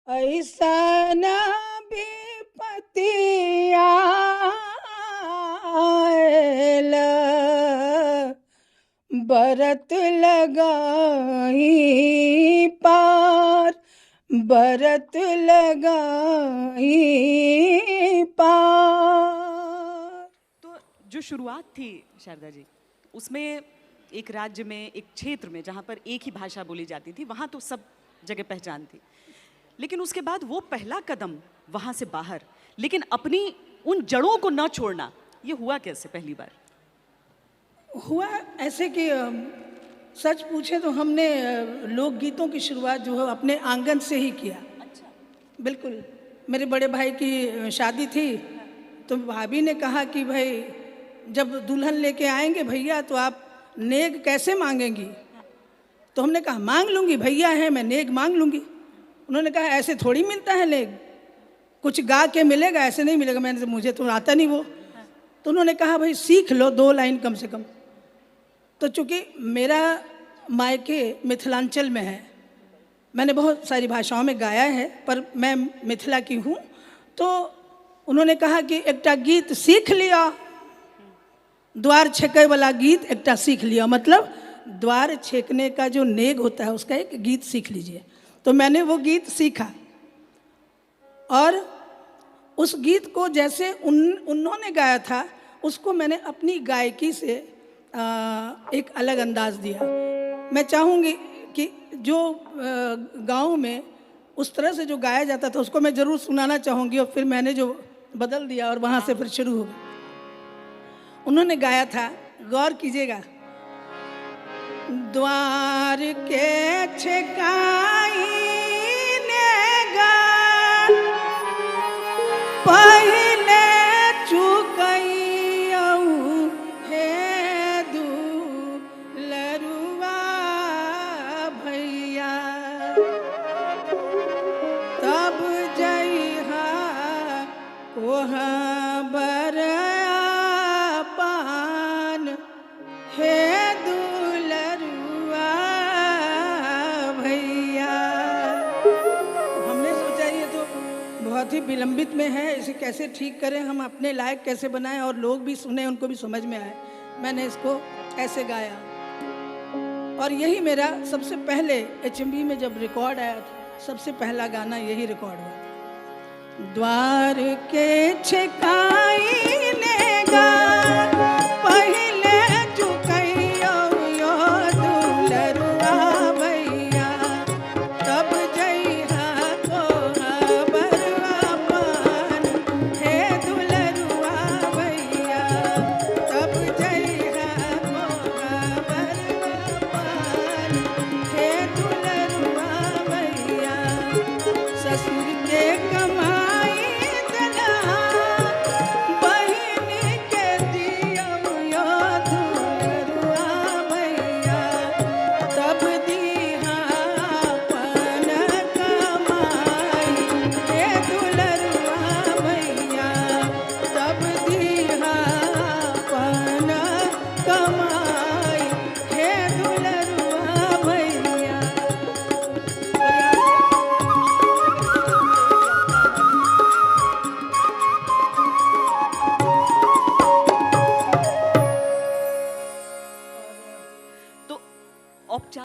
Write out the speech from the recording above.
ऐसा न विपत्ति आयल, बरत लगाई पार, बरत लगाई पार। तो जो शुरुआत थी शारदा जी, उसमें एक राज्य में, एक क्षेत्र में जहाँ पर एक ही भाषा बोली जाती थी, वहाँ तो सब जगह पहचान थी। लेकिन उसके बाद वो पहला कदम वहाँ से बाहर, लेकिन अपनी उन जड़ों को ना छोड़ना, ये हुआ कैसे पहली बार? हुआ ऐसे कि सच पूछे तो हमने लोकगीतों की शुरुआत जो है अपने आंगन से ही किया। अच्छा। बिल्कुल। मेरे बड़े भाई की शादी थी तो भाभी ने कहा कि भाई जब दुल्हन लेके आएंगे भैया तो आप नेग कैसे मांगेंगी? तो हमने कहा मांग लूँगी, भैया हैं, मैं नेग मांग लूँगी। उन्होंने कहा ऐसे थोड़ी मिलता है नेग, कुछ गा के मिलेगा, ऐसे नहीं मिलेगा। मैंने तो मुझे तो आता नहीं वो। तो उन्होंने कहा भाई सीख लो 2 लाइन कम से कम। तो चूँकि मेरा मायके मिथिलांचल में है, मैंने बहुत सारी भाषाओं में गाया है पर मैं मिथिला की हूँ। तो उन्होंने कहा कि एकटा गीत सीख लिया, द्वार छेके वाला गीत एकटा सीख लिया, मतलब द्वार छेकने का जो नेग होता है उसका एक गीत सीख लीजिए। तो मैंने वो गीत सीखा और उस गीत को जैसे उन्होंने गाया था उसको मैंने अपनी गायकी से एक अलग अंदाज दिया। मैं चाहूँगी कि जो गांव में उस तरह से जो गाया जाता था उसको मैं ज़रूर सुनाना चाहूँगी, और फिर मैंने जो बदल दिया और वहाँ से फिर शुरू हो गया। उन्होंने गाया था, गौर कीजिएगा। द्वार के छेकाई नेगा, पहले चुकई हे दुलरुआ भैया, तब जइहा कोहबर पान हे दुलरुआ भैया। हमने सोचा ये तो बहुत ही विलंबित में है, इसे कैसे ठीक करें, हम अपने लायक कैसे बनाएं और लोग भी सुने, उनको भी समझ में आए। मैंने इसको ऐसे गाया और यही मेरा सबसे पहले HMV में जब रिकॉर्ड आया था, सबसे पहला गाना यही रिकॉर्ड हुआ। द्वार के छेकाई नेगा,